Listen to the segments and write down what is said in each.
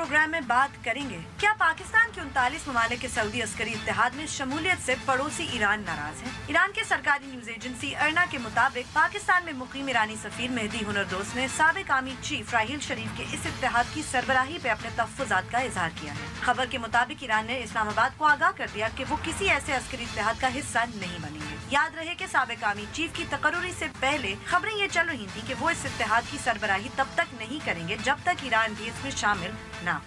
Programme में बात करेंगे, क्या पाकिस्तान के 39 ममालिक के सऊदी अस्करी इत्तेहाद में शमूलियत से पड़ोसी ईरान नाराज है। ईरान के सरकारी न्यूज एजेंसी अर्ना के मुताबिक पाकिस्तान में मुकीम ईरानी सफीर मेहदी हुनरदोस ने साबिक आर्मी चीफ राहील शरीफ के इस इत्तेहाद की सरबराही पे अपने तहफ़्फ़ुज़ात का इजहार किया है। खबर के मुताबिक ईरान ने इस्लामाबाद को आगाह कर दिया कि वो किसी ऐसे अस्करी इत्तेहाद का हिस्सा नहीं बनेंगे। याद रहे कि साबिक आर्मी चीफ की तकर्रुरी से पहले खबरें ये चल रही थी कि वो इस इत्तेहाद की सरबराही तब तक नहीं करेंगे जब तक ईरान भी इसमें शामिल ना हो।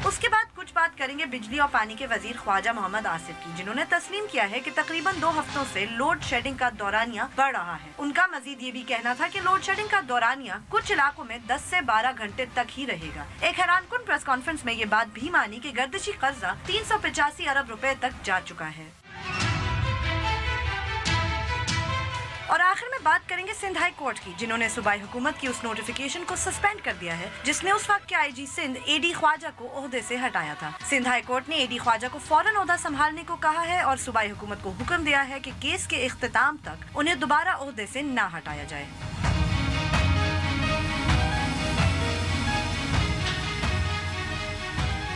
उसके बाद कुछ बात करेंगे बिजली और पानी के वजीर ख्वाजा मोहम्मद आसिफ की, जिन्होंने तस्लीम किया है कि तकरीबन 2 हफ्तों से लोड शेडिंग का दौरानिया बढ़ रहा है। उनका मजीद ये भी कहना था कि लोड शेडिंग का दौरानिया कुछ इलाकों में 10 से 12 घंटे तक ही रहेगा। एक हैरानकुन प्रेस कॉन्फ्रेंस में ये बात भी मानी कि गर्दिशी कर्जा 385 अरब रुपए तक जा चुका है। और आखिर में बात करेंगे सिंध हाई कोर्ट की, जिन्होंने सूबाई हुकूमत की उस नोटिफिकेशन को सस्पेंड कर दिया है जिसने उस वक्त के आईजी सिंध एडी ख्वाजा को ओहदे से हटाया था। सिंध हाई कोर्ट ने एडी ख्वाजा को फौरन ओहदा संभालने को कहा है और सूबाई हुकूमत को हुक्म दिया है कि केस के इख्तिताम तक उन्हें दोबारा ओहदे से ना हटाया जाए।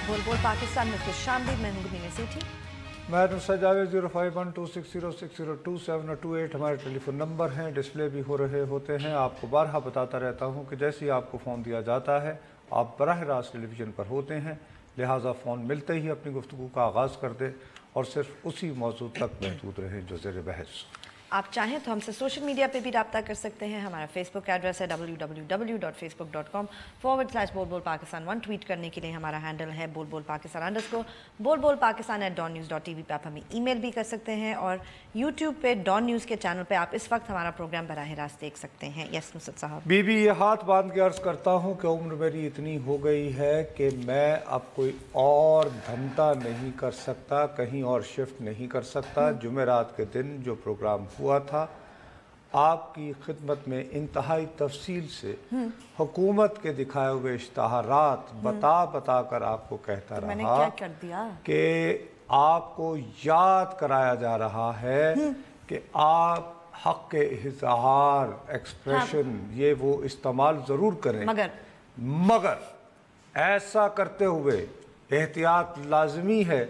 बोल बोल पाकिस्तान में खुशामदीद, मैं हूं गुमीन सेठी। मैं नुसरत जावेद 0512606027 और 28 हमारे टेलीफोन नंबर हैं, डिस्प्ले भी हो रहे होते हैं। आपको बारहा बताता रहता हूं कि जैसे ही आपको फ़ोन दिया जाता है आप बराह रास्त टेलीविज़न पर होते हैं, लिहाजा फ़ोन मिलते ही अपनी गुफ्तगू का आगाज़ कर दें और सिर्फ उसी मौजूद तक महदूद रहें जो ज़ेर बहस। आप चाहें तो हमसे सोशल मीडिया पे भी रब्ता कर सकते हैं। हमारा फेसबुक एड्रेस है www.facebook.com/बोल-बोल-पाकिस्तान1। ट्वीट करने के लिए हमारा हैंडल है बोल-बोल-पाकिस्तान_। बोल-बोल-पाकिस्तान@dawn.news.tv पे आप हमें ईमेल भी कर सकते हैं और यूट्यूब पे डॉन न्यूज़ के चैनल पे आप इस वक्त हमारा प्रोग्राम बराह रास्त देख सकते हैं। यस नुसरत साहब। बीबी ये हाथ बांध के अर्ज़ करता हूँ कि उम्र मेरी इतनी हो गई है कि मैं अब कोई और घंटा नहीं कर सकता, कहीं और शिफ्ट नहीं कर सकता। जुमेरात के दिन जो प्रोग्राम हुआ था आपकी खिदमत में इंतहाई तफसील से हुकूमत के दिखाए हुए इश्तहारात बता कर आपको कहता रहा। मैंने क्या कर दिया कि आपको याद कराया जा रहा है कि आप हक़ के इज़हार एक्सप्रेशन ये वो इस्तेमाल ज़रूर करें, मगर ऐसा करते हुए एहतियात लाजमी है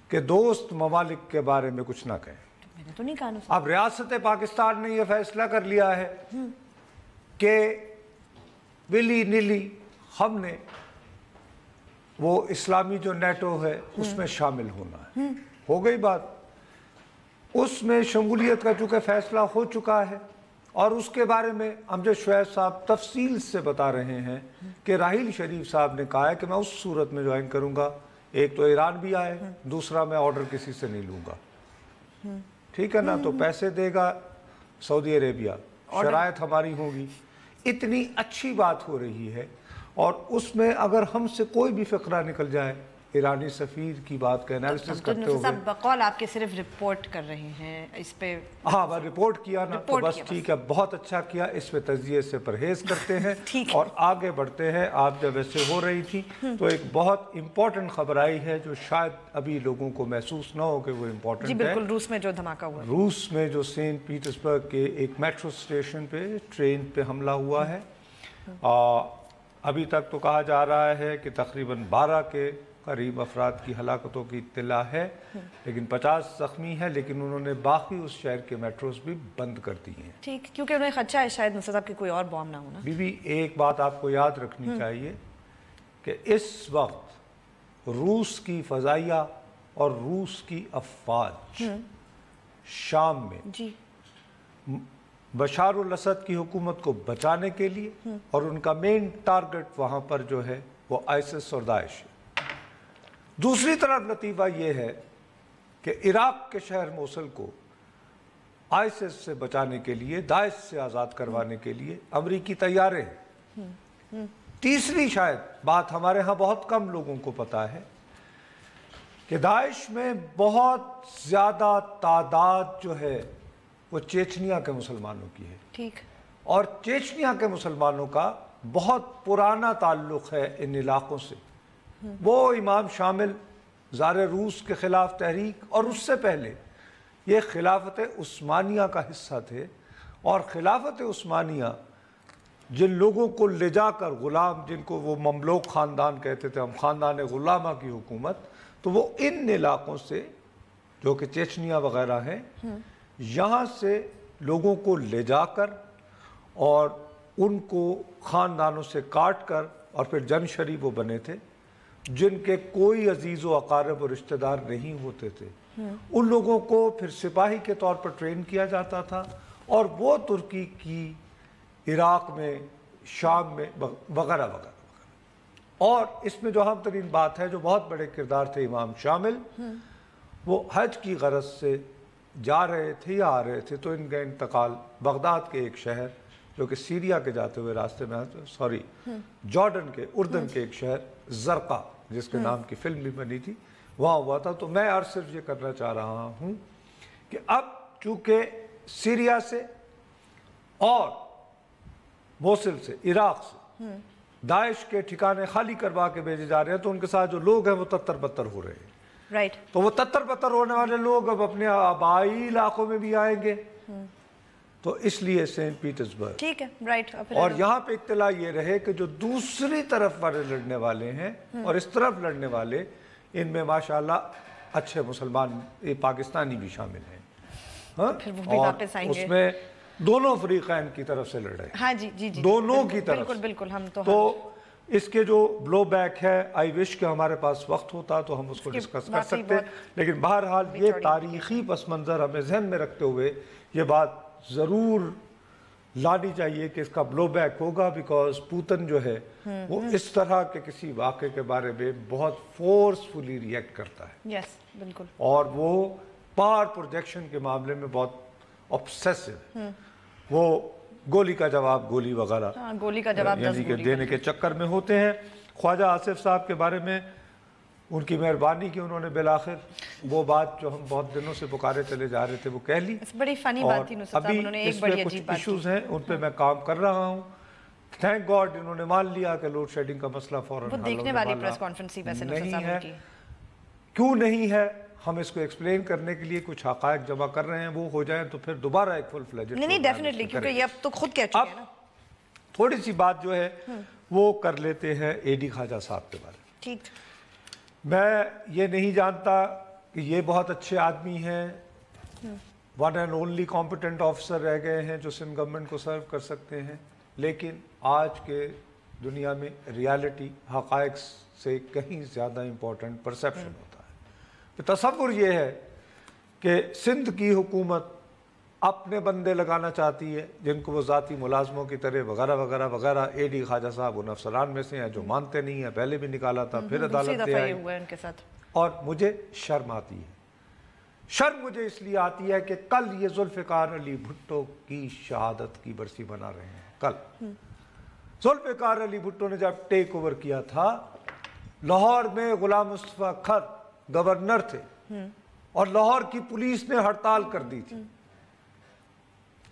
कि दोस्त ममालिक के बारे में कुछ ना कहें। तो नहीं कहा। अब रियासत पाकिस्तान ने यह फैसला कर लिया है कि विली नीली हमने वो इस्लामी जो नेटो है उसमें शामिल होना है। हो गई बात, उसमें शमूलियत का चूँकि फैसला हो चुका है और उसके बारे में अमजद शुएब साहब तफसील से बता रहे हैं कि राहील शरीफ साहब ने कहा है कि मैं उस सूरत में ज्वाइन करूँगा, एक तो ईरान भी आए, दूसरा मैं ऑर्डर किसी से नहीं लूँगा, ठीक है ना, तो पैसे देगा सऊदी अरेबिया, शराइत हमारी होगी। इतनी अच्छी बात हो रही है और उसमें अगर हमसे कोई भी फ़िक्रा निकल जाए, ईरानी सफ़ीर की बात का एनालिसिस करते हुए बकौल आपके सिर्फ रिपोर्ट कर रहे हैं इस पे। हाँ, मैं रिपोर्ट किया ना, तो बस ठीक है, बहुत अच्छा किया। इस पे तज़किये से परहेज़ करते हैं और आगे बढ़ते हैं। आप जब ऐसे हो रही थी तो एक बहुत इम्पोर्टेंट खबर आई है जो शायद अभी लोगों को महसूस ना हो कि वो इम्पोर्टेंट है। बिल्कुल, रूस में जो धमाका हुआ, रूस में जो सेंट पीटर्सबर्ग के एक मेट्रो स्टेशन पे ट्रेन पे हमला हुआ है। अभी तक तो कहा जा रहा है कि तकरीबन 12 के करीब अफराद की हलाकतों की इत्तला है, लेकिन 50 ज़ख्मी है, लेकिन उन्होंने बाकी उस शहर के मेट्रोस भी बंद कर दी हैं। ठीक, क्योंकि उन्हें खदशा है शायद नुसरत साहब की कोई और बॉम्ब ना होना। बीबी एक बात आपको याद रखनी चाहिए कि इस वक्त रूस की फ़ज़ाइया और रूस की अफ़वाज शाम में बशारुल असद की हुकूमत को बचाने के लिए, और उनका मेन टारगेट वहाँ पर जो है वो आइसिस और दाइश है। दूसरी तरफ लतीफ़ा ये है कि इराक़ के शहर मोसुल को आइसिस से बचाने के लिए, दाइश से आज़ाद करवाने के लिए अमरीकी तैयार हैं। तीसरी शायद बात हमारे यहाँ बहुत कम लोगों को पता है कि दाइश में बहुत ज़्यादा तादाद जो है वो चेचनिया के मुसलमानों की है। ठीक, और चेचनिया के मुसलमानों का बहुत पुराना ताल्लुक़ है इन इलाक़ों से। वो इमाम शामिल ज़ार रूस के ख़िलाफ़ तहरीक और उससे पहले ये खिलाफत उस्मानिया का हिस्सा थे, और खिलाफत उस्मानिया जिन लोगों को ले जाकर गुलाम, जिनको वो ममलूक ख़ानदान कहते थे, हम ख़ानदान गुलामा की हुकूमत, तो वो इन इलाकों से जो कि चेचनिया वगैरह हैं, यहाँ से लोगों को ले जाकर और उनको ख़ानदानों से काट कर और फिर जनशरी वो बने थे जिनके कोई अजीज़ व अकारब और रिश्तेदार नहीं होते थे। उन लोगों को फिर सिपाही के तौर पर ट्रेन किया जाता था और वो तुर्की की इराक़ में, शाम में वगैरह वगैरह। और इसमें जो अहम तरीन बात है, जो बहुत बड़े किरदार थे इमाम शामिल, वो हज की गरज से जा रहे थे या आ रहे थे, तो इनका इंतकाल बगदाद के एक शहर जो कि सीरिया के जाते हुए रास्ते में, सॉरी जॉर्डन के, उर्दन के एक शहर ज़रक़ा जिसके नाम की फिल्म भी बनी थी, वहाँ हुआ था। तो मैं आज सिर्फ ये करना चाह रहा हूँ कि अब चूँकि सीरिया से और मोसिल से, इराक़ से दाइश के ठिकाने खाली करवा के भेजे जा रहे हैं, तो उनके साथ जो लोग हैं वो तत्तर बत्तर हो रहे हैं। राइट। तो वो तत्तर बत्तर होने वाले लोग अब अपने आबाई इलाकों में भी आएंगे, तो इसलिए सेंट पीटर्सबर्ग, ठीक है, राइट। और यहाँ पे इत्तला ये रहे कि जो दूसरी तरफ वाले लड़ने वाले हैं और इस तरफ लड़ने वाले, इनमें माशाल्लाह अच्छे मुसलमान, ये पाकिस्तानी भी शामिल हैं। हाँ? फिर वो भी वापस आएंगे। उसमें दोनों फरीकैन की तरफ से लड़ रहे हैं। हाँ जी जी जी, दोनों की तरफ। बिल्कुल बिल्कुल। हम तो इसके जो ब्लो बैक है, आई विश कि हमारे पास वक्त होता तो हम उसको डिस्कस कर सकते, लेकिन बहरहाल ये तारीखी पस मंज़र हमें जहन में रखते हुए ये बात ज़रूर लानी चाहिए कि इसका ब्लो बैक होगा, बिकॉज पुतिन जो है वो इस तरह के किसी वाक़े के बारे में बहुत फोर्सफुली रिएक्ट करता है। यस, बिल्कुल। और वो पावर प्रोजेक्शन के मामले में बहुत ऑब्सेसिव है। वो गोली का जवाब गोली वगैरह, गोली का जवाब यानी कि देने के चक्कर में होते हैं। ख्वाजा आसिफ साहब के बारे में उनकी मेहरबानी की उन्होंने बिलाखिर वो बात जो हम बहुत दिनों से पुकारे चले जा रहे थे वो कह ली। बड़ी फनी बात थी नुसरत साहब, उन्होंने एक बड़ी अजीब बात की। इश्यूज हैं, उन पे मैं काम कर रहा हूँ। थैंक गॉड इन्होंने मान लिया कि लोड शेडिंग का मसला फौरन वो देखने वाली प्रेस कॉन्फ्रेंस ही वैसे नहीं है। क्यों नहीं है, हम इसको एक्सप्लेन करने के लिए कुछ हक़ाइक़ जमा कर रहे हैं, वो हो जाए तो फिर दोबारा एक फुल फ्लेजेड नहीं डेफिनेटली, क्योंकि ये अब तो खुद कह चुके हैं ना। थोड़ी सी बात जो है वो कर लेते हैं एडी ख्वाजा साहब के बारे में। ठीक। मैं ये नहीं जानता कि ये बहुत अच्छे आदमी हैं, one and only competent officer रह गए हैं जो सिंध गवर्नमेंट को सर्व कर सकते हैं, लेकिन आज के दुनिया में रियलिटी हक़ाइक़ से कहीं ज़्यादा इम्पोर्टेंट परसेप्शन होता है। तो तसव्वुर ये है कि सिंध की हुकूमत अपने बंदे लगाना चाहती है जिनको वो ज़ाती मुलाजमों की तरह वगैरह वगैरह वगैरह। एडी ख्वाजा साहब उन अफसरान में से हैं जो मानते नहीं हैं, पहले भी निकाला था, फिर अदालत से आए उनके साथ। और मुझे शर्म आती है। शर्म मुझे इसलिए आती है कि कल ये जुल्फ़िकार अली भुट्टो की शहादत की बरसी मना रहे हैं। कल जुल्फ़िकार अली भुट्टो ने जब टेक ओवर किया था, लाहौर में गुलाम मुस्तफ़ा खर गवर्नर थे और लाहौर की पुलिस ने हड़ताल कर दी थी।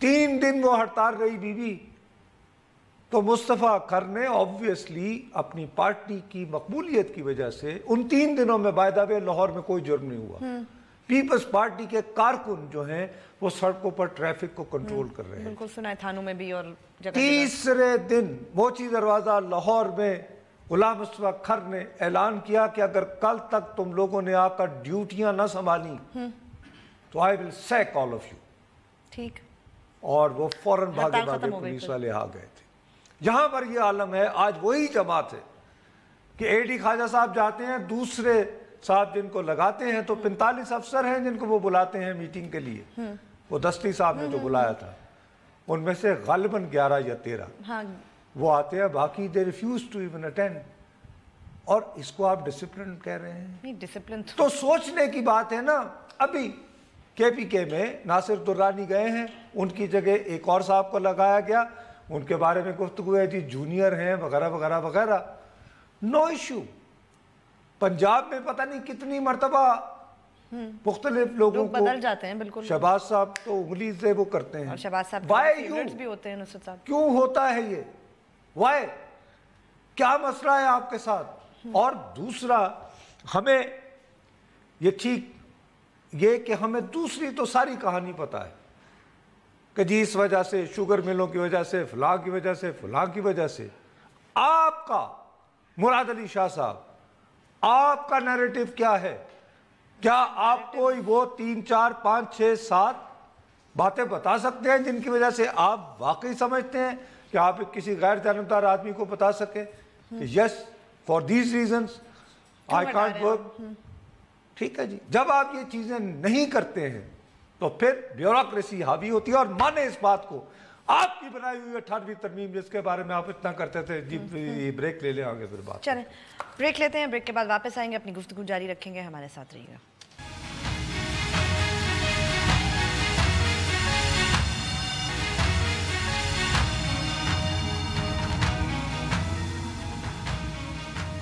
3 दिन वो हड़ताल रही बीवी। तो मुस्तफ़ा खर ने ऑब्वियसली अपनी पार्टी की मकबूलियत की वजह से उन 3 दिनों में बाय द वे लाहौर में कोई जुर्म नहीं हुआ। पीपल्स पार्टी के कारकुन जो हैं वो सड़कों पर ट्रैफिक को कंट्रोल कर रहे हैं। बिल्कुल सुना है, थानों में भी और जगह। तीसरे दिन मोची दरवाजा लाहौर में गुलाम मुस्तफ़ा खर ने ऐलान किया कि अगर कल तक तुम लोगों ने आकर ड्यूटियां न संभाली तो I will sac all of you. ठीक। और वो फौरन भागे भागे पुलिस वाले आ गए थे। यहां पर ये आलम है, आज वही जमात है कि एडी ख्वाजा साहब जाते हैं, दूसरे साहब जिनको लगाते हैं तो 45 अफसर हैं जिनको वो बुलाते हैं मीटिंग के लिए। वो दस्ती साहब ने जो बुलाया था उनमें से गालिबन 11 या 13 वो आते हैं, बाकी they refuse to even attend. और इसको आप डिसिप्लिन कह रहे हैं? नहीं, डिसिप्लिन तो सोचने की बात है ना। अभी केपीके में नासिर दुर्रानी गए हैं, उनकी जगह एक और साहब को लगाया गया, उनके बारे में गुफ्तगू है जी जूनियर हैं वगैरह वगैरह वगैरह। No issue. पंजाब में पता नहीं कितनी मरतबा मुख्तलिफ लोगों को बदल जाते हैं। बिल्कुल। शहबाज साहब तो उंगली से वो करते हैं, और शहबाज साहब भी होते हैं नुसरत साहब। क्यों होता है ये? वाई? क्या मसला है आपके साथ? और दूसरा, हमें ये ठीक ये कि हमें दूसरी तो सारी कहानी पता है کہ جی اس وجہ سے شوگر ملوں کی وجہ سے فلاں کی وجہ سے فلاں کی وجہ سے. آپ کا مراد علی شاہ صاحب آپ کا نیریٹو کیا ہے؟ کیا آپ کوئی وہ 3 4 5 6 7 باتیں بتا سکتے ہیں جن کی وجہ سے آپ واقعی سمجھتے ہیں کہ آپ کسی غیر جانبدار آدمی کو بتا سکیں کہ yes for these reasons I can't work? ٹھیک ہے جی. جب آپ یہ چیزیں نہیں کرتے ہیں تو پھر بیوروکریسی حاوی ہوتی ہے. اور مانے اس بات کو، آپ کی بنائی ہوئی 18ویں ترمیم جس کے بارے میں آپ اتنا کرتے تھے. جی بریک لے لیں، آگے پھر بات. چلیں بریک لیتے ہیں، بریک کے بعد واپس آئیں گے، اپنی گفتگو جاری رکھیں گے. ہمارے ساتھ رہیے گا.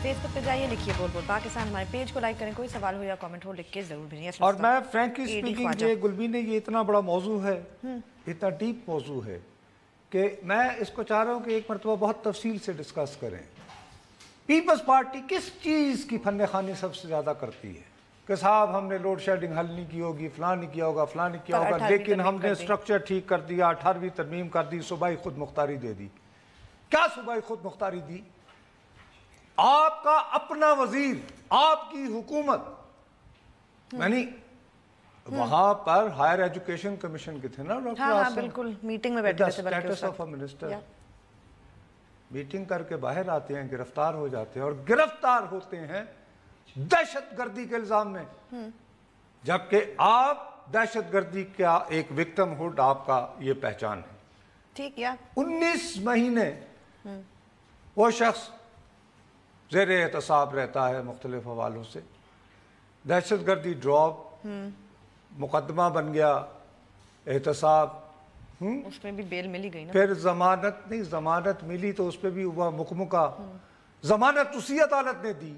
فیس بک پہ جائیے، لکھیے بول بول پاکستان، ہمارے پیج کو لائک کریں، کوئی سوال ہو یا کامنٹ ہو لکھ کے ضرور بھیجیں. اور میں فرینکلی اسپیکنگ یہ گلبین یہ اتنا بڑا موضوع ہے، اتنا ڈیپ موضوع ہے کہ میں اس کو چاہ رہا ہوں کہ ایک مرتبہ بہت تفصیل سے ڈسکس کریں. پیپلز پارٹی کس چیز کی فن خوانی سب سے زیادہ کرتی ہے کہ صاحب ہم نے لوڈ شیڈنگ حل نہیں کی ہوگی، فلاں نہیں کیا ہوگا، فلاں نہیں کیا ہوگا، لیکن ہم نے اسٹرکچر ٹھیک کر دیا، 18ویں ترمیم کر دی، صوبائی خود مختاری دے دی. کیا صوبائی خود مختاری دی؟ آپ کا اپنا وزیر، آپ کی حکومت، یعنی وہاں پر ہائر ایجوکیشن کمیشن کے تھے نا ڈاکٹر آصم، بالکل میٹنگ میں بیٹھے تھے. Status of a minister meeting کر کے باہر آتے ہیں، گرفتار ہو جاتے ہیں، اور گرفتار ہوتے ہیں دہشت گردی کے الزام میں، جبکہ آپ دہشت گردی کا ایک وکٹم ہوڈ آپ کا یہ پہچان ہے. ٹھیک یا 19 مہینے وہ شخص زیر احتساب رہتا ہے مختلف حوالوں سے. دہشت گردی ڈراپ، مقدمہ بن گیا، احتساب، اس میں بھی بیل ملی گئی نا. پھر ضمانت نہیں، ضمانت ملی تو اس پہ بھی ہوا مکمکہ. ضمانت اسی عدالت نے دی.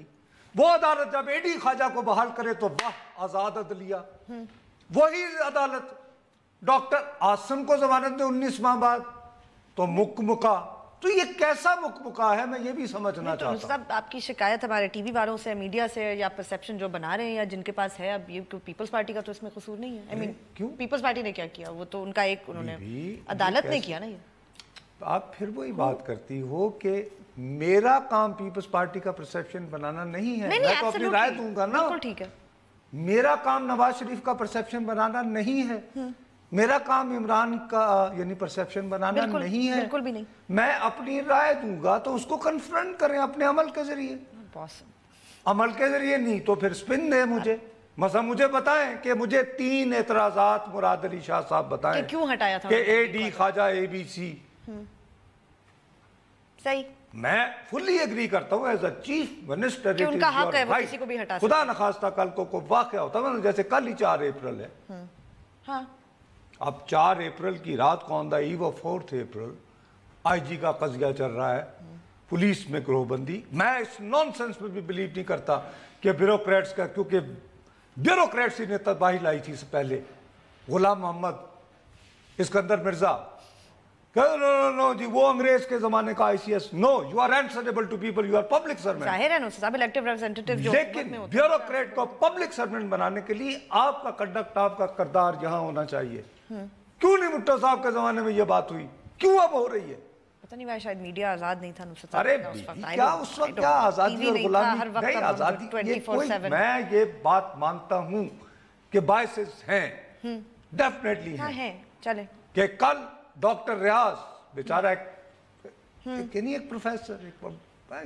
وہ عدالت جب اے ڈی خواجہ کو بحال کرے تو واہ آزاد عدلیہ. وہی عدالت ڈاکٹر عاصم کو ضمانت دے 19 ماہ بعد تو مکمکہ. تو یہ کیسا مکمکہ ہے، میں یہ بھی سمجھنا چاہتا ہوں. صاحب آپ کی شکایت ہمارے ٹی وی والوں سے، میڈیا سے، یا پرسیپشن جو بنا رہے ہیں یا جن کے پاس ہے، اب یہ پیپلز پارٹی کا تو اس میں قصور نہیں ہے. کیوں؟ پیپلز پارٹی نے کیا کیا؟ وہ تو ان کا ایک انہوں نے عدالت نے کیا نا. یہ آپ پھر وہی بات کرتی ہو کہ میرا کام پیپلز پارٹی کا پرسیپشن بنانا نہیں ہے. میں تو اپنی رائے دوں گا نا. بالکل ٹھیک ہے. میرا کام نواز شریف کا پرسیپشن بنانا نہیں ہے. میرا کام عمران کا یعنی پرسیپشن بنانا نہیں ہے. بالکل بھی نہیں. میں اپنی رائے دوں گا تو اس کو کنفرنٹ کریں اپنے عمل کے ذریعے. عمل کے ذریعے نہیں تو پھر سپن دیں مجھے. مثلا مجھے بتائیں کہ مجھے 3 اعتراضات مراد علی شاہ صاحب بتائیں کہ کیوں ہٹایا تھا کہ اے ڈی خواجہ اے بی سی. صحیح، میں فلی ایگری کرتا ہوں ایز اے چیف منسٹر کہ ان کا حق ہے وہ کسی کو بھی ہٹا سکتے. خدا نخواستہ کل کو کوئی واقعہ ہوتا ہے جیسے کل ہی 4 اپریل ہے. ہاں اب 4 اپریل کی رات کو آن دا ایو آف 4 اپریل آئی جی کا قضیہ چل رہا ہے، پولیس میں گروہ بندی. میں اس نان سینس میں بھی بلیو نہیں کرتا کہ بیوروکریٹس کا، کیونکہ بیوروکریٹس ہی نے تباہی لائی تھی. سے پہلے غلام محمد، اسکندر مرزا، نو جی وہ انگریز کے زمانے کا I C S. No, you are answerable to people, you are public servant. ظاہر ہے نا صاحب الیکٹیو ریپرزینٹیٹیو جو لیکن بیوروکریٹ کو پبلک سرونٹ بنانے کے لیے آپ کا کنڈکٹ، آپ کا کردار یہاں ہونا چاہیے. کیوں نہیں بھٹو صاحب کے زمانے میں یہ بات ہوئی؟ کیوں اب ہو رہی ہے؟ پتہ نہیں بھائی، شاید میڈیا آزاد نہیں تھا. ارے کیا اس وقت کیا آزادی اور غلامی نہیں آزادی. میں یہ بات مانتا ہوں کہ باعث ہیں، ڈیفینیٹلی ہیں. چلیں کہ کل ڈاکٹر ریاض بیچارہ ایک پروفیسر،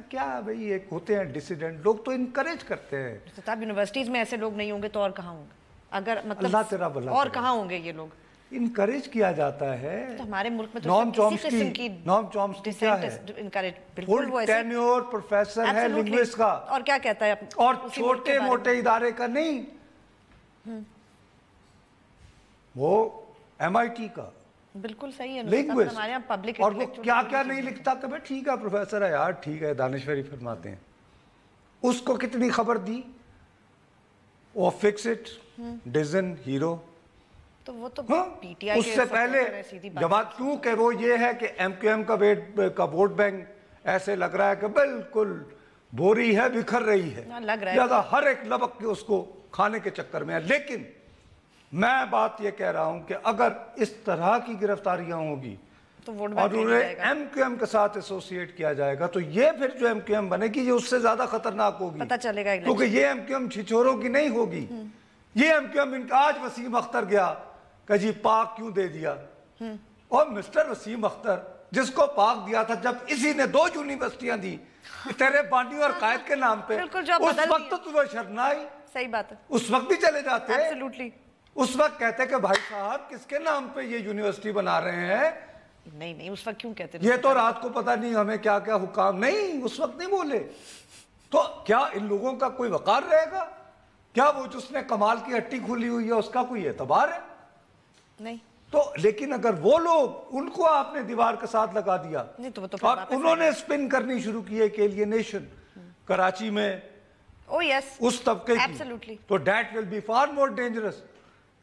کیا بھئی ایک ہوتے ہیں ڈیسیڈنٹ لوگ تو انکریج کرتے ہیں. صاحب یونیورسٹیز میں ایسے لوگ نہیں ہوں گے تو اور کہاں ہوں گے؟ اگر مطلب اللہ تیرا بھلا اور کہاں ہوں گے یہ لوگ؟ انکریج کیا جاتا ہے. تو ہمارے ملک میں تو نام چومسکی کیا ہے؟ انکریج فل ٹینیور پروفیسر ہے لنگوسٹ کا. اور کیا کہتا ہے؟ اور چھوٹے موٹے ادارے کا نہیں، وہ ایم آئی ٹی کا بالکل صحیح ہے. لنگوسٹ. ہمارے یہاں پبلک اور وہ کیا کیا نہیں لکھتا کہ بھائی ٹھیک ہے پروفیسر ہے یار، ٹھیک ہے، دانشوری فرماتے ہیں. اس کو کتنی خبر دی؟ وہ فکس اٹ، ڈیزن، ہیرو. تو وہ تو پی ٹی آئی اس سے پہلے جماعت، کیونکہ وہ یہ ہے کہ ایم کیو ایم کا ووٹ بینک ایسے لگ رہا ہے کہ بالکل بوری ہے، بکھر رہی ہے، لہذا ہر ایک لبک کے اس کو کھانے کے چکر میں ہے. لیکن میں بات یہ کہہ رہا ہوں کہ اگر اس طرح کی گرفتاریاں ہوگی اور انہیں ایم کیو ایم کے ساتھ ایسوسیٹ کیا جائے گا تو یہ پھر جو ایم کیو ایم بنے گی یہ اس سے زیادہ خطرناک ہوگی، پتہ چلے گا کیونکہ یہ ایم کیو ایم چھچوروں کی نہیں ہوگی، یہ ایم کیو ایم ان کا آج وسیم اختر گیا کہ جی پاک کیوں دے دیا، اور مسٹر وسیم اختر جس کو پاک دیا تھا جب اسی نے 2 یونیورسٹیاں دی تیرے بانی اور قائد کے نام پہ، اس وقت تو وہ شرنائی، صحیح بات ہے، اس وقت بھی چلے جاتے، اس وقت کہتے کہ بھائی صاحب کس کے نام پہ یہ یونیورسٹی بنا رہے ہیں، نہیں اس وقت کیوں کہتے یہ تو رات کو پتہ نہیں ہمیں کیا کیا حکام، نہیں اس وقت نہیں بولے، تو کیا ان لوگوں کا کوئی وقار رہے گا؟ کیا وہ جس نے کمال کی ہٹی کھلی ہوئی ہے اس کا کوئی اعتبار ہے؟ نہیں تو لیکن اگر وہ لوگ ان کو آپ نے دیوار کے ساتھ لگا دیا اور انہوں نے سپن کرنی شروع کی ہے کہ ایلینیشن کراچی میں اس طبقے کی، تو that will be far more dangerous,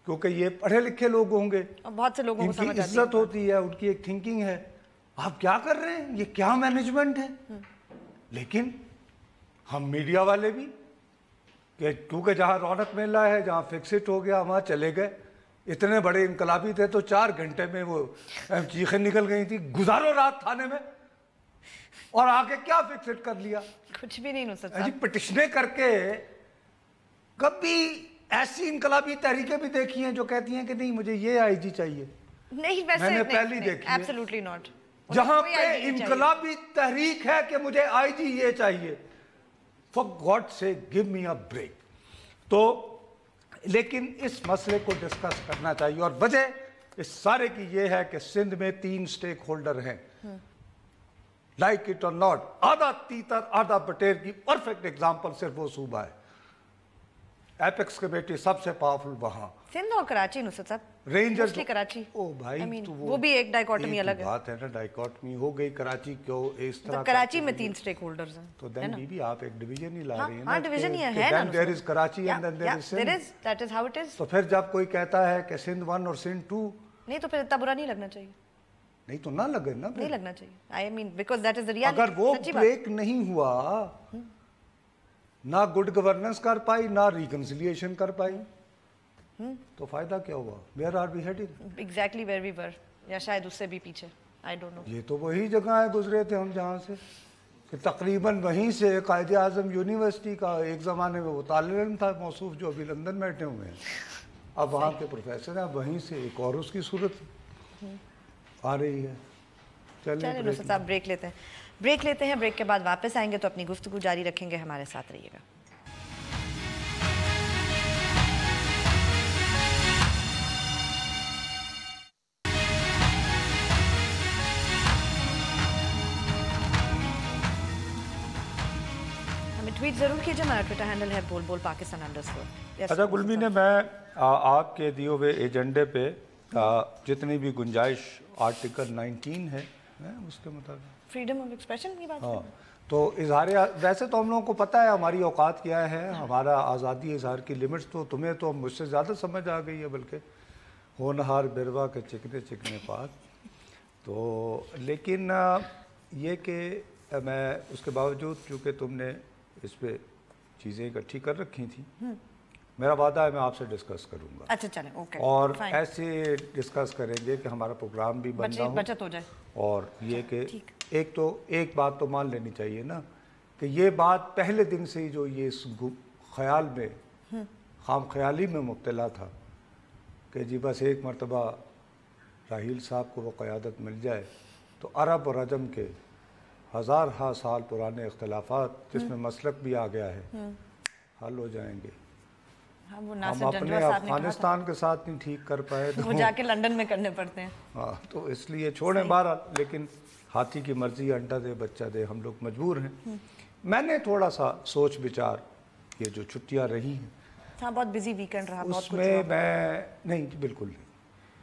کیونکہ یہ پڑھے لکھے لوگ ہوں گے، بہت سے لوگوں کو ان کی عزت ہوتی ہے، ان کی ایک تھنکنگ ہے، آپ کیا کر رہے ہیں، یہ کیا مینجمنٹ ہے؟ لیکن ہم میڈیا والے بھی کہ کیونکہ جہاں رونق میلہ ہے، جہاں فکسٹ ہو گیا وہاں چلے گئے، اتنے بڑے انقلابی تھے تو 4 گھنٹے میں وہ چیخیں نکل گئی تھی گزارو رات تھانے میں، اور آگے کیا فکسٹ کر لیا، کچھ بھی نہیں ہو سکتا، پٹیشنیں کر کے۔ کبھی ایسی انقلابی تحریکیں بھی دیکھی ہیں جو کہتی ہیں کہ نہیں مجھے یہ آئی جی چاہیے، نہیں ویسے میں نے پہلی دیکھی ایبسلیوٹلی ناٹ، جہاں پہ انقلابی تحریک ہے کہ مجھے آئی جی یہ چاہیے، for God sake give me a break۔ تو لیکن اس مسئلے کو ڈسکس کرنا چاہیے، اور وجہ اس سارے کی یہ ہے کہ سندھ میں 3 سٹیک ہولڈر ہیں، لائک اٹ اور ناٹ، آدھا تیتر آدھا بٹیر کی پرفیکٹ ایگزامپل صرف وہ صوبہ ہے، ایپیکس کمیٹی سب سے پاورفل وہاں، سندھ اور کراچی، نصرت صاحب رینجرز کراچی، او بھائی وہ بھی ایک ڈائیکوٹمی الگ ہے، بات ہے نا، ڈائیکوٹمی ہو گئی، کراچی کیوں اس طرح، کراچی میں 3 سٹیک ہولڈرز ہیں، تو دین بی بی آپ ایک ڈویژن ہی لا رہی ہیں نا، ہاں ڈویژن ہی ہے نا، there is Karachi and then there is Sindh, that is how it is, تو پھر جب کوئی کہتا ہے کہ سندھ 1 اور سندھ 2، نہیں تو پھر اتنا برا نہیں لگنا چاہیے، نہیں تو نہ لگے نا، نہیں لگنا چاہیے، I mean because that is the reality, اگر وہ بریک نہیں ہوا، نہ گڈ گورننس کر پائی نہ ریکنسیلیشن کر پائی، تو فائدہ کیا ہوا؟ Where are we heading? Exactly where we were, یا شاید اس سے بھی پیچھے، آئی ڈونٹ نو، یہ تو وہی جگہ ہے گزرے تھے ہم جہاں سے، کہ تقریباً وہیں سے قائد اعظم یونیورسٹی کا ایک زمانے میں وہ طالب علم تھا موصوف جو ابھی لندن بیٹھے ہوئے ہیں، اب وہاں کے پروفیسر ہیں، اب وہیں سے ایک اور اس کی صورت آ رہی ہے۔ چلیں نصرت صاحب بریک لیتے ہیں، بریک کے بعد واپس آئیں گے تو اپنی گفتگو جاری رکھیں گے، ہمارے ساتھ رہیے گا۔ ٹویٹ ضرور کیجئے، ہمارا ٹویٹر ہینڈل ہے بول بول پاکستان _ اچھا گلمی نے، میں آپ کے دیے ہوئے ایجنڈے پہ جتنی بھی گنجائش آرٹیکل 19 ہے اس کے مطابق فریڈم آف ایکسپریشن کی بات ہے، تو اظہار، ویسے تو ہم لوگوں کو پتہ ہے ہماری اوقات کیا ہے، ہمارا آزادی اظہار کی لمٹس تو تمہیں تو مجھ سے زیادہ سمجھ آ گئی ہے، بلکہ ہونہار بروا کے چکنے چکنے پاک، تو لیکن یہ کہ میں اس کے باوجود چونکہ تم نے اس پہ چیزیں اکٹھی کر رکھی تھیں، میرا وعدہ ہے میں آپ سے ڈسکس کروں گا، اچھا چلیں اوکے، اور ایسے ڈسکس کریں گے کہ ہمارا پروگرام بھی بن رہا ہو، بچت ہو جائے، اور یہ کہ ایک بات تو مان لینی چاہیے نا کہ یہ بات پہلے دن سے ہی جو یہ اس خیال میں خام خیالی میں مبتلا تھا کہ جی بس ایک مرتبہ راحیل صاحب کو وہ قیادت مل جائے تو عرب اور عجم کے ہزارہا سال پرانے اختلافات جس میں مسلک بھی آ گیا ہے حل ہو جائیں گے، ہم اپنے افغانستان کے ساتھ نہیں ٹھیک کر پائے وہ جا کے لندن میں کرنے پڑتے ہیں، ہاں تو اس لیے چھوڑیں بہرحال، لیکن ہاتھی کی مرضی انڈا دے بچہ دے، ہم لوگ مجبور ہیں۔ میں نے تھوڑا سا سوچ بچار، یہ جو چھٹیاں رہی ہیں، ہاں بہت بزی ویکنڈ رہا، اس میں میں نہیں بالکل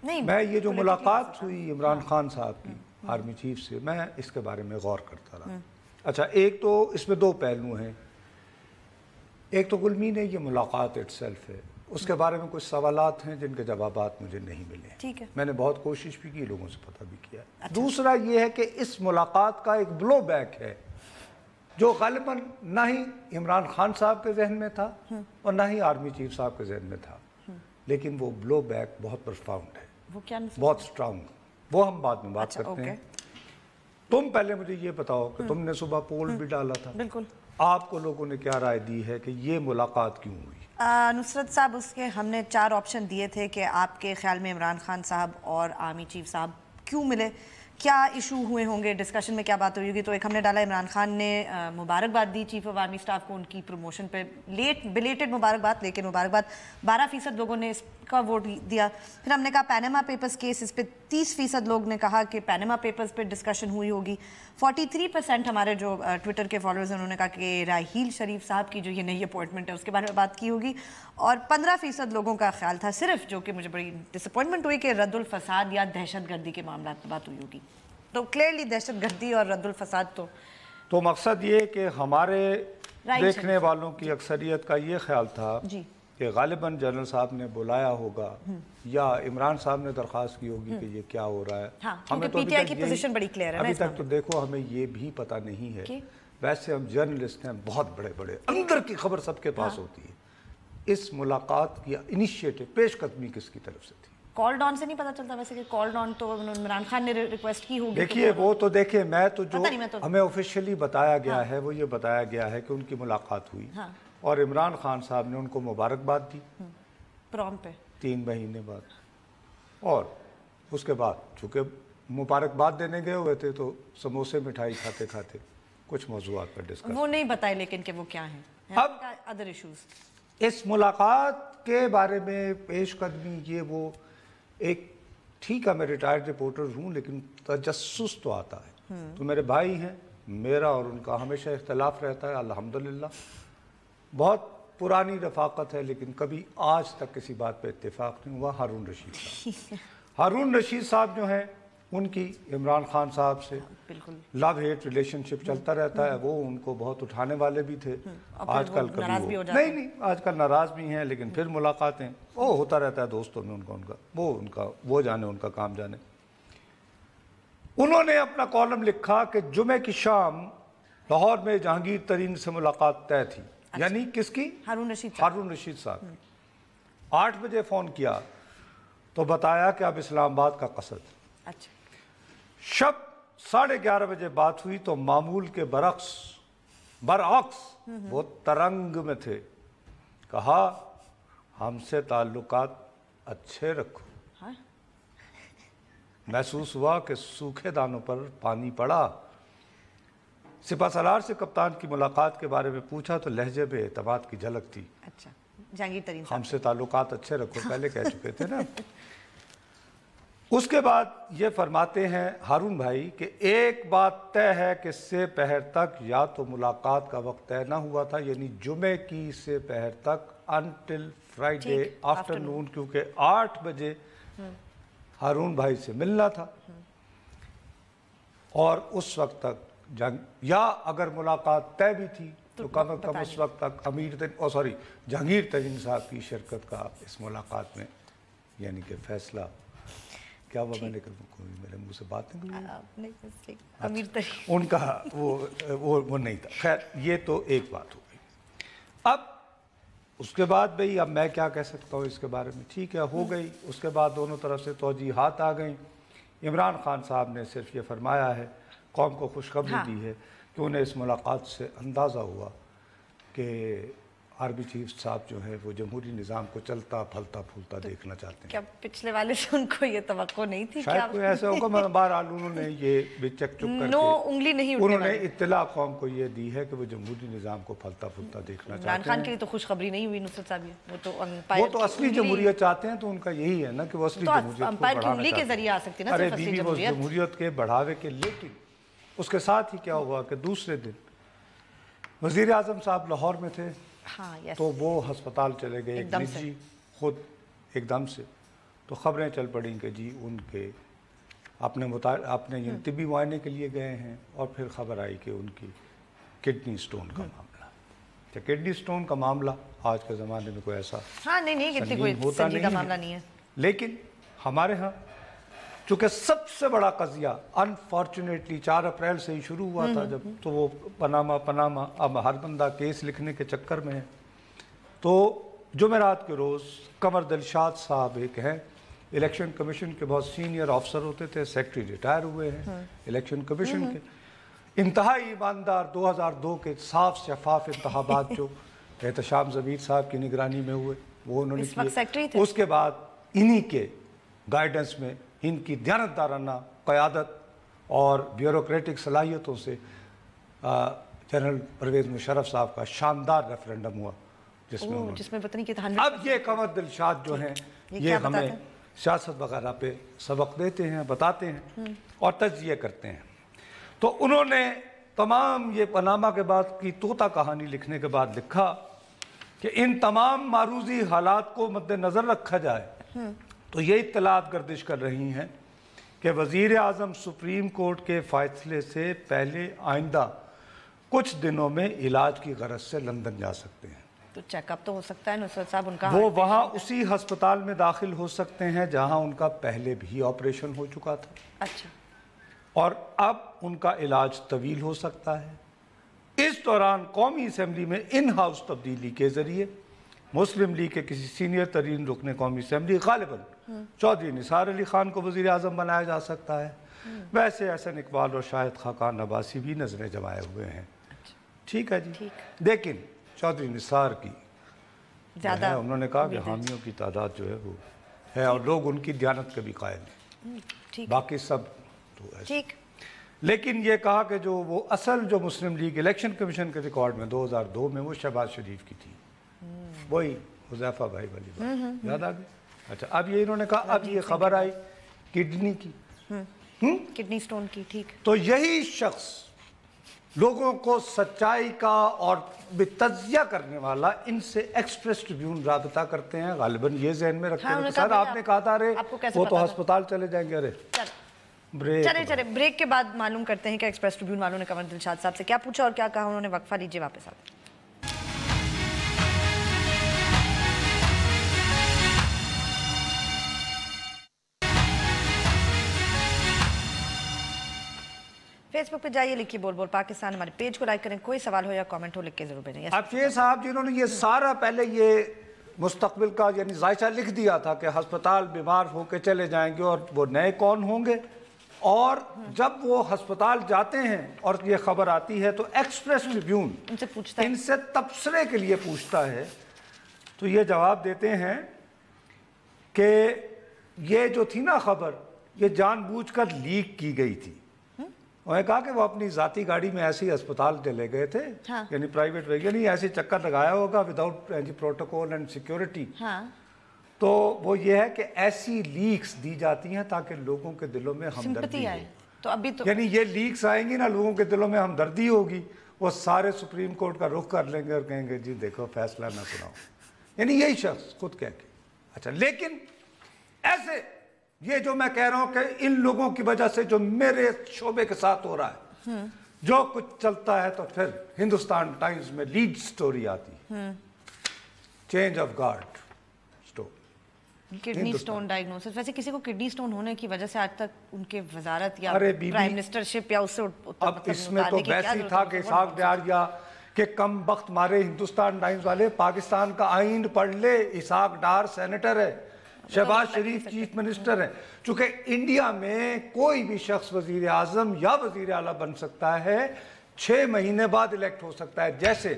نہیں، میں یہ جو ملاقات ہوئی عمران خان صاحب کی آرمی چیف سے، میں اس کے بارے میں غور کرتا رہا۔ اچھا ایک تو اس میں 2 پہلو ہیں، ایک تو گلمی نے یہ ملاقات اٹ سیلف ہے، اس کے بارے میں کچھ سوالات ہیں جن کے جوابات مجھے نہیں ملے، ٹھیک ہے، میں نے بہت کوشش بھی کی، لوگوں سے پتہ بھی کیا۔ دوسرا یہ ہے کہ اس ملاقات کا ایک بلو بیک ہے جو غالباً نہ ہی عمران خان صاحب کے ذہن میں تھا اور نہ ہی آرمی چیف صاحب کے ذہن میں تھا، لیکن وہ بلو بیک بہت پرفاؤنڈ ہے, وہ کیا بہت اسٹرانگ. وہ ہم بعد میں بات کرتے ہیں. تم پہلے مجھے یہ بتاؤ کہ تم نے صبح پول بھی ڈالا تھا, بالکل, آپ کو لوگوں نے کیا رائے دی ہے کہ یہ ملاقات کیوں ہوئی؟ نصرت صاحب, اس کے ہم نے 4 آپشن دیے تھے کہ آپ کے خیال میں عمران خان صاحب اور آرمی چیف صاحب کیوں ملے, کیا ایشو ہوئے ہوں گے, ڈسکشن میں کیا بات ہوئی ہوگی. تو ایک ہم نے ڈالا عمران خان نے مبارکباد دی چیف آف آرمی سٹاف کو ان کی پروموشن پہ, بلیٹڈ مبارکباد, لیکن مبارکباد 12% لوگوں نے اس کا ووٹ دیا. پھر ہم نے کہا پینما پیپرز کیس, اس پہ 30% لوگ نے کہا کہ پینما پیپرز پہ ڈسکشن ہوئی ہوگی. 43% ہمارے جو ٹویٹر کے فالوورز ہیں انہوں نے کہا کہ راحیل شریف صاحب کی جو یہ نئی اپوائنٹمنٹ ہے اس کے بارے میں بات کی ہوگی. اور 15% لوگوں کا خیال تھا صرف, جو کہ مجھے بڑی ڈس اپوائنٹمنٹ ہوئی, کہ رد الفساد یا دہشت گردی کے معاملات پہ بات ہوئی ہوگی. تو کلیئرلی دہشت گردی اور رد الفساد تو مقصد یہ کہ ہمارے دیکھنے والوں کی اکثریت کا یہ خیال تھا کہ غالباً جنرل صاحب نے بلایا ہوگا یا عمران صاحب نے درخواست کی ہوگی کہ یہ کیا ہو رہا ہے. ہمیں تو ابھی تک تو دیکھو ہمیں یہ بھی پتہ نہیں ہے. ویسے ہم جرنلسٹ ہیں, بہت بڑے بڑے, اندر کی خبر سب کے پاس ہوتی ہے. اس ملاقات کی انیشیٹو, پیش قدمی کس کی طرف سے تھی؟ کال ڈاؤن سے نہیں پتہ چلتا ویسے, کہ کال ڈاؤن تو عمران خان نے ریکویسٹ کی ہوگی. دیکھیے وہ تو دیکھیں, میں تو جو ہمیں آفیشیلی بتایا گیا ہے وہ یہ بتایا گیا ہے کہ ان کی ملاقات ہوئی اور عمران خان صاحب نے ان کو مبارکباد دی پروم پہ 3 مہینے بعد. اور اس کے بعد چونکہ مبارکباد دینے گئے ہوئے تھے تو سموسے مٹھائی کھاتے کھاتے کچھ موضوعات پر ڈسکس, وہ نہیں بتائے لیکن کہ وہ کیا ہیں اب ادر ایشوز. اس ملاقات کے بارے میں پیش قدمی, یہ وہ ایک, ٹھیک ہے میں ریٹائرڈ رپورٹر ہوں لیکن تجسس تو آتا ہے. تو میرے بھائی ہیں, میرا اور ان کا ہمیشہ اختلاف رہتا ہے الحمدللہ, بہت پرانی رفاقت ہے, لیکن کبھی آج تک کسی بات پہ اتفاق نہیں ہوا. ہارون رشید صاحب ہارون رشید صاحب جو ہیں ان کی عمران خان صاحب سے لو ہیٹ ریلیشن شپ چلتا رہتا ہے. وہ ان کو بہت اٹھانے والے بھی تھے, آج کل کبھی نہیں, آج کل ناراض بھی ہیں, لیکن پھر ملاقاتیں وہ ہوتا رہتا ہے دوستوں میں ان کا وہ جانے, ان کا کام جانے. انہوں نے اپنا کالم لکھا کہ جمعے کی شام لاہور میں جہانگیر ترین سے ملاقات طے تھی. یعنی کس کی؟ ہارون رشید صاحب کی. 8 بجے فون کیا تو بتایا کہ اب اسلام آباد کا قصد. شب 11:30 بجے بات ہوئی تو معمول کے برعکس وہ ترنگ میں تھے. کہا ہم سے تعلقات اچھے رکھو. محسوس ہوا کہ سوکھے دانوں پر پانی پڑا. سپہ سالار سے کپتان کی ملاقات کے بارے میں پوچھا تو لہجے پہ اعتماد کی جھلک تھی. جہانگیر ترین ہم سے تعلقات اچھے رکھو پہلے کہہ چکے تھے نا. اس کے بعد یہ فرماتے ہیں ہارون بھائی کہ ایک بات طے ہے کہ سے پہر تک یا تو ملاقات کا وقت طے نہ ہوا تھا, یعنی جمعے کی سے پہر تک انٹل فرائیڈے آفٹرنون, کیونکہ 8 بجے ہارون بھائی سے ملنا تھا. اور اس وقت تک یا اگر ملاقات طے بھی تھی تو کم از کم اس وقت تک جہانگیر ترین صاحب کی شرکت کا اس ملاقات میں, یعنی کہ فیصلہ کیا ہوا, میں نے میرے منہ سے بات نہیں, ان کا وہ نہیں تھا. خیر یہ تو ایک بات ہو گئی. اب اس کے بعد بھئی اب میں کیا کہہ سکتا ہوں اس کے بارے میں, ٹھیک ہے ہو گئی. اس کے بعد دونوں طرف سے توجیحات آ گئیں. عمران خان صاحب نے صرف یہ فرمایا ہے, قوم کو خوشخبری دی ہے کہ انہیں اس ملاقات سے اندازہ ہوا کہ آرمی چیف صاحب جو ہے وہ جمہوری نظام کو چلتا پھلتا پھولتا دیکھنا چاہتے ہیں. کیا پچھلے والے سے ان کو یہ توقع نہیں تھی؟ شاید کوئی ایسا ہوگا. بہرحال انہوں نے یہ بھی چک چک کر کے انگلی نہیں انہوں نے اطلاع قوم کو یہ دی ہے کہ وہ جمہوری نظام کو پھلتا پھولتا دیکھنا چاہتے ہیں. عمران خان کے لیے تو خوشخبری نہیں ہوئی نصرت صاحب, وہ تو اصلی جمہوریت چاہتے ہیں, تو ان کا یہی ہے نا کہ وہ اصلی جمہوریت کو بڑھانا چاہتے ہیں. ارے بیوی وہ جمہوریت کے بڑھاوے کے, لیکن اس کے ساتھ ہی کیا ہوا کہ دوسرے دن وزیر اعظم صاحب لاہور میں تھے, تو وہ ہسپتال چلے گئے نجی خود ایک دم سے. تو خبریں چل پڑیں کہ جی ان کے اپنے طبی معائنے کے لیے گئے ہیں, اور پھر خبر آئی کہ ان کی کڈنی سٹون کا معاملہ. کڈنی سٹون کا معاملہ آج کے زمانے میں کوئی ایسا سنگین ہوتا نہیں ہے, لیکن ہمارے ہاں چونکہ سب سے بڑا قضیہ انفارچونیٹلی 4 اپریل سے ہی شروع ہوا تھا جب, تو وہ پاناما اب ہر بندہ کیس لکھنے کے چکر میں ہے. تو जुमेरात के रोज़ कमर दिलशाद साहब एक हैं, इलेक्शन कमीशन के बहुत सीनियर ऑफिसर होते थे, सेक्रेटरी रिटायर हुए हैं इलेक्शन कमीशन के, इंतहाई ईमानदार 2002 के साफ शफाफ इंतखाबात जो एहतशाम ज़मीर साहब की निगरानी में हुए वो उन्होंने किए। उसके बाद इन्हीं के गाइडेंस में इनकी दयानतदाराना क़यादत और ब्यूरोक्रेटिक सलाहियतों से जनरल परवेज़ मुशर्रफ साहब का शानदार रेफरेंडम हुआ जिसमें पता नहीं कितना। अब ये कमर दिलशाद जो हैं ये हमें सियासत वगैरह पे सबक देते हैं, बताते हैं और तज्जिए करते हैं। तो उन्होंने तमाम ये पनामा के बाद की तोता कहानी लिखने के बाद लिखा कि इन तमाम मारूजी हालात को मद्देनज़र रखा जाए तो ये इत्तलात गर्दिश कर रही हैं कि वज़ीर आज़म सुप्रीम कोर्ट के फ़ैसले से पहले आइंदा कुछ दिनों में इलाज की गरज से लंदन जा सकते हैं। तो चेकअप तो हो सकता है नुसरत साहब उनका, वो वहाँ उसी अस्पताल में दाखिल हो सकते हैं जहाँ उनका पहले भी ऑपरेशन हो चुका था। अच्छा। और अब उनका इलाज तवील हो सकता है। इस दौरान कौमी असम्बली में इन हाउस तब्दीली के ज़रिए मुस्लिम लीग के किसी सीनियर तरीन रुकन कौमी असम्बली गालिबन चौधरी निसार अली खान को वज़ीर आज़म बनाया जा सकता है। वैसे एहसन इकबाल और शाहिद खाकान अब्बासी भी नजरें जमाए हुए हैं। ठीक है जी। लेकिन चौधरी निसार की ज़्यादा उन्होंने कहा कि हामियों की तादाद जो है वो है और लोग उनकी दयानत के भी कायल हैं, बाकी सब तो है। ठीक। लेकिन ये कहा कि जो वो असल जो मुस्लिम लीग इलेक्शन कमीशन के रिकॉर्ड में 2002 में वो शहबाज शरीफ की थी, वही हुज़ैफा भाई वाली बात याद आ गई। अच्छा, अब ये इन्होंने कहा अब ये खबर आई किडनी की, किडनी स्टोन की। ठीक। तो यही शख्स लोगों को सच्चाई का और तज्जिया करने वाला इनसे एक्सप्रेस ट्रिब्यून राबता करते हैं, गालिबन ये जहन में रखते हैं। सर आपने कहा था अरे वो तो अस्पताल चले जाएंगे। अरे चले ब्रेक के बाद मालूम करते हैं कि एक्सप्रेस ट्रिब्यून वालों ने कमर दिलशाद साहब से क्या पूछा और क्या कहा उन्होंने। वक्फा लीजिए, वापस आते हैं। फेसबुक पे जाइए, लिखिए बोल बोल पाकिस्तान, हमारे पेज को लाइक करें, कोई सवाल हो या कमेंट हो लिख के जरूर भेजें। अब ये साहब जिन्होंने ये सारा पहले ये मुस्तकबिल का यानी जायचा लिख दिया था कि अस्पताल बीमार होके चले जाएंगे और वो नए कौन होंगे, और जब वो अस्पताल जाते हैं और ये खबर आती है तो एक्सप्रेस ट्रिब्यून इनसे पूछता है, इनसे तबसरे के लिए पूछता है, तो ये जवाब देते हैं कि ये जो थी ना खबर ये जानबूझकर लीक की गई थी। उन्होंने कहा कि वो अपनी जाती गाड़ी में ऐसे ही अस्पताल चले गए थे, हाँ। यानी प्राइवेट व्हीकल नहीं, ऐसे चक्कर लगाया होगा विदाउट प्रोटोकॉल एंड सिक्योरिटी। हाँ। तो वो ये है कि ऐसी लीक्स दी जाती हैं ताकि लोगों के दिलों में हमदर्दी हो। तो अभी तो यानी ये लीक्स आएंगी ना, लोगों के दिलों में हमदर्दी होगी, वो सारे सुप्रीम कोर्ट का रुख कर लेंगे और कहेंगे जी देखो फैसला ना सुनाओ, यानी यही शख्स खुद कह के। अच्छा, लेकिन ऐसे ये जो मैं कह रहा हूं कि इन लोगों की वजह से जो मेरे शोबे के साथ हो रहा है, जो कुछ चलता है, तो फिर हिंदुस्तान टाइम्स में लीड स्टोरी आती, change of guard story, kidney stone diagnosis. वैसे किसी को किडनी स्टोन होने की वजह से आज तक उनके वजारत या प्राइम मिनिस्टरशिप या उससे अब इसमें तो वैसे ही था कि इसाक डारिया के कम वक्त मारे हिंदुस्तान टाइम्स वाले पाकिस्तान का आइन पढ़ ले, इसाक डार सेनेटर है, शहबाज शरीफ चीफ मिनिस्टर है। चूंकि इंडिया में कोई भी शख्स वजीर आजम या वजीर आला बन सकता है, 6 महीने बाद इलेक्ट हो सकता है। जैसे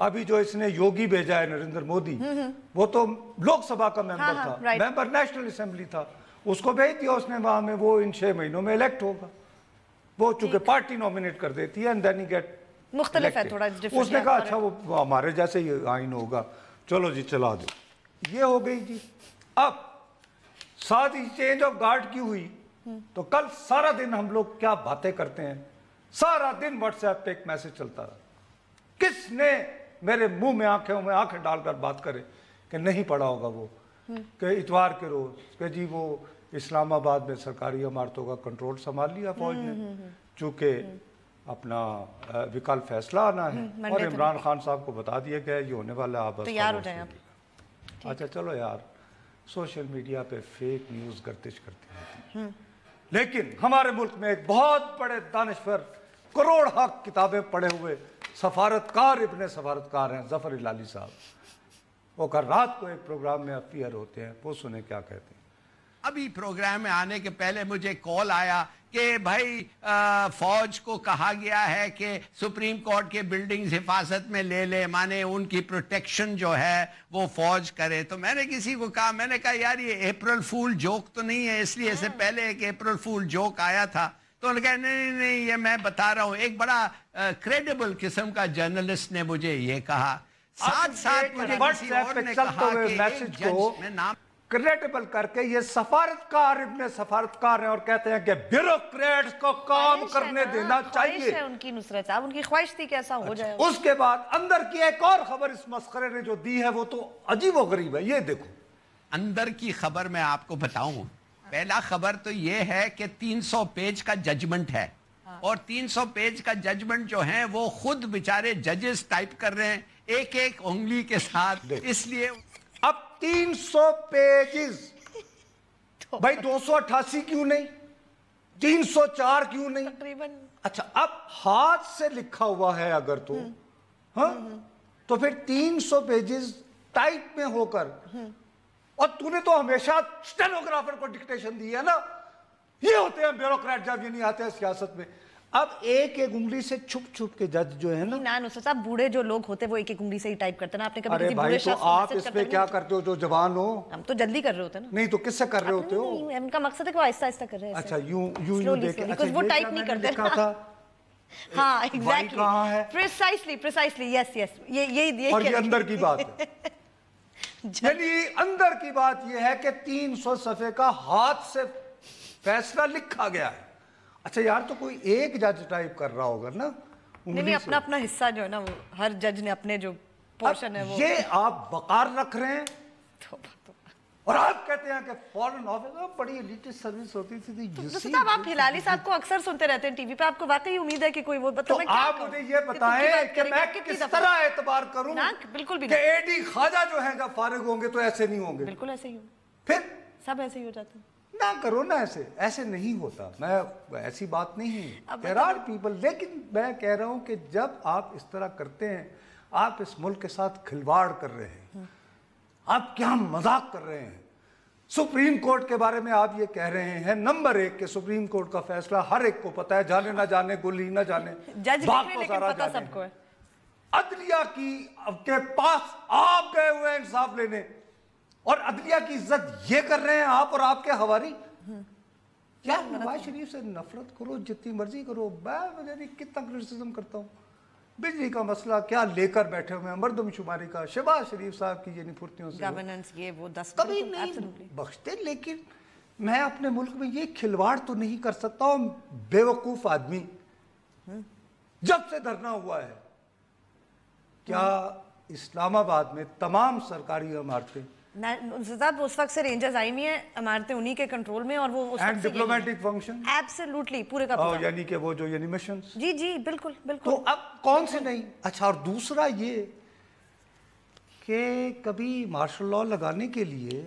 अभी जो इसने योगी भेजा है नरेंद्र मोदी, वो तो लोकसभा का मेंबर था, मेंबर नेशनल असेंबली था, उसको भेज दिया उसने वहां में, वो इन 6 महीनों में इलेक्ट होगा। वो चूंकि पार्टी नॉमिनेट कर देती है एंड देन ही गेट मुख्तलिफ है थोड़ा। उसने कहा अच्छा वो हमारे जैसे ही आइन होगा, चलो जी चला दो, ये हो गई जी। अब साथ ही चेंज ऑफ गार्ड की हुई, तो कल सारा दिन हम लोग क्या बातें करते हैं, सारा दिन व्हाट्सएप पे एक मैसेज चलता रहा, किसने मेरे मुंह में आंखें डालकर बात करे कि नहीं पड़ा होगा वो, कि इतवार के रोज कि जी वो इस्लामाबाद में सरकारी इमारतों का कंट्रोल संभाल लिया फौज ने, चूंकि अपना विकल फैसला आना है और इमरान खान साहब को बता दिया गया ये होने वाला, आप बस तैयार हो जाएं आप। अच्छा चलो यार, सोशल मीडिया पे फेक न्यूज़ गर्दिश करती रहती है, लेकिन हमारे मुल्क में एक बहुत बड़े दानिशवर करोड़ किताबें पढ़े हुए सफारतकार इब्ने सफारतकार हैं ज़फ़र इलाली साहब, वो कल रात को एक प्रोग्राम में अपीयर होते हैं, वो सुने क्या कहते हैं। अभी प्रोग्राम में आने के पहले मुझे कॉल आया कि भाई फौज को कहा गया है कि सुप्रीम कोर्ट के बिल्डिंग्स हिफाजत में ले ले, माने उनकी प्रोटेक्शन जो है वो फौज करे। तो मैंने किसी को कहा, मैंने कहा यार ये अप्रैल फूल जोक तो नहीं है, इसलिए इससे पहले एक अप्रैल फूल जोक आया था। तो उन्होंने कहा नहीं ये मैं बता रहा हूँ। एक बड़ा क्रेडिबल किस्म का जर्नलिस्ट ने मुझे ये कहा। साथ साथ मुझे किसी और ने कहा कि एक जज में नाम क्रेडिबल करके ये सफारतकार इब्ने सफारतकार हैं और कहते हैं कि ब्यूरोक्रेट्स को काम करने देना चाहिए। है उनकी नुसरत साहब, उनकी ख्वाहिश थी कि ऐसा हो जाए। उसके बाद अंदर की एक और खबर इस मस्खरे ने जो दी है वो तो अजीब व गरीब है। ये देखो अंदर की खबर मैं आपको बताऊं। पहला खबर तो ये है कि 300 पेज का जजमेंट है और 300 पेज का जजमेंट जो है वो खुद बेचारे जजेस टाइप कर रहे हैं एक एक उंगली के साथ। इसलिए अब 300 पेजेस, भाई 288 क्यों नहीं, 304 क्यों नहीं? तकरीबन। अच्छा, अब हाथ से लिखा हुआ है अगर तो हाँ तो फिर 300 पेजेस टाइप में होकर, और तूने तो हमेशा स्टेनोग्राफर को डिक्टेशन दी है ना। ये होते हैं ब्यूरोक्रेट जब ये नहीं आते हैं सियासत में। अब एक एक उंगली से छुप छुप के जज जो है ना नुसरत साहब, बूढ़े जो लोग होते हैं वो एक एक उंगली से ही टाइप करते हैं ना। आपने कभी अरे किसी भाई बूढ़े तो शख्स को आप मैसेज इस करते पे हैं? क्या करते हो जो जवान हो? हम तो जल्दी कर रहे होते हैं ना। नहीं तो किससे कर रहे होते हो? नहीं, उनका मकसद है कि वो आहिस्ता आहिस्ता कर रहे हैं। अच्छा यूं देख के। अच्छा वो टाइप नहीं करते लिखा था। हाँ एग्जैक्टली, कहाँ है? प्रिसाइसली यस ये और ये अंदर की बात है। यानी अंदर की बात ये है कि 300 सफे का हाथ से फैसला लिखा गया है। अच्छा यार, तो कोई एक जज टाइप कर रहा होगा ना। नहीं, अपना अपना हिस्सा जो है ना, वो हर जज ने अपने जो पोर्शन है वो। ये आप वकार रख रहे हैं और आप कहते हैं कि फॉरेन ऑफिस बड़ी एलिटिस्ट सर्विस होती थी। साहब आप हिलाली साहब को अक्सर सुनते रहते हैं टीवी पे, आपको वाकई उम्मीद है कि कोई वो तो आप मुझे ये बताएं कि मैं किस तरह एतबार करूं बिल्कुल भी कि एडी ख्वाजा जो है जब फारिग होंगे तो ऐसे नहीं होंगे। बिल्कुल ऐसे ही हो, फिर सब ऐसे ही हो जाते हैं। ना करो ना, ऐसे नहीं होता। मैं ऐसी बात नहीं है, देयर आर पीपल। लेकिन मैं कह रहा हूं कि जब आप इस तरह करते हैं, आप इस मुल्क के साथ खिलवाड़ कर रहे हैं, आप क्या मजाक कर रहे हैं। सुप्रीम कोर्ट के बारे में आप ये कह रहे हैं नंबर 1 के सुप्रीम कोर्ट का फैसला हर एक को पता है, जाने ना जाने, गोली ना जाने, जज बात को सारा पता सबको है। अदलिया की के पास आप गए हुए हैं इंसाफ लेने और अदलिया की इज्जत ये कर रहे हैं आप और आपके हवारी। क्या नवाज शरीफ से नफरत करो जितनी मर्जी करो, मैं कितना क्रिटिसिज्म करता हूँ। बिजली का मसला क्या लेकर बैठे हुए हैं, मर्दमशुमारी का, शहबाज शरीफ साहब की ये फुर्तियों से गवर्नेंस ये वो 10 कभी नहीं बख्शते। लेकिन मैं अपने मुल्क में ये खिलवाड़ तो नहीं कर सकता हूँ। बेवकूफ आदमी जब से धरना हुआ है, क्या इस्लामाबाद में तमाम सरकारी इमारतें साहब उस वक्त से रेंजर्स आई हुई हैं, इमारतें उन्हीं के कंट्रोल में, और वो उस एंड डिप्लोमेटिक फंक्शन एब्सोल्युटली पूरे का पूरा। यानी कि वो जो यानी मिशंस। जी बिल्कुल तो अब कौन से नहीं। अच्छा, और दूसरा ये कि कभी मार्शल लॉ लगाने के लिए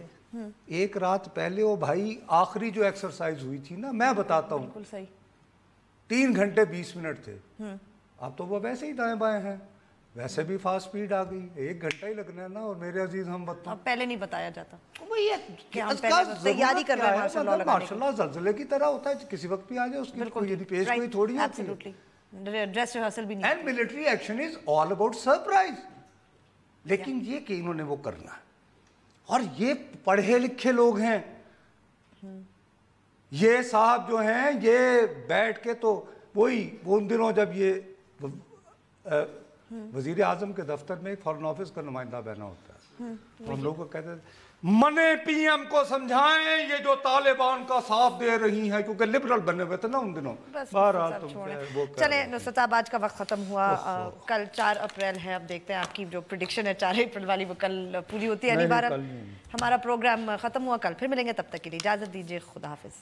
एक रात पहले वो भाई आखिरी जो एक्सरसाइज हुई थी ना, मैं बताता हूँ, बिल्कुल सही, 3 घंटे 20 मिनट थे। अब तो वो वैसे ही दाएं बाएं हैं, वैसे भी फास्ट स्पीड आ गई, 1 घंटा ही लगना है ना। और मेरे अजीज हम बताओ, अब पहले नहीं बताया जाता तैयारी कर रहे हैं। मार्शल लॉ ज़लज़ले की तरह होता है, किसी वक्त भी आ जाए, उसकी कोई पेश कोई थोड़ी होती है। ड्रेस रिहर्सल भी नहीं। And military action is all about surprise. लेकिन ये कि इन्होंने वो करना है, और ये पढ़े लिखे लोग हैं। ये साहब जो हैं ये बैठ के तो वही उन दिनों जब ये वजीर आजम के दफ्तर में एक फॉरेन ऑफिस का नुमाइंदा बहना होता है, तो हम लोग को कहते थे मने पीएम को समझाएं ये जो तालिबान का साथ दे रही हैं, क्योंकि लिबरल बने हुए थे ना उन दिनों। चले नुसरत साहब, आज का वक्त खत्म हुआ। कल 4 अप्रैल है। अब देखते हैं आपकी जो प्रेडिक्शन है 4 अप्रैल वाली वो कल पूरी होती है। अगली बार हमारा प्रोग्राम खत्म हुआ, कल फिर मिलेंगे, तब तक के लिए इजाजत दीजिए, खुदा हाफिज।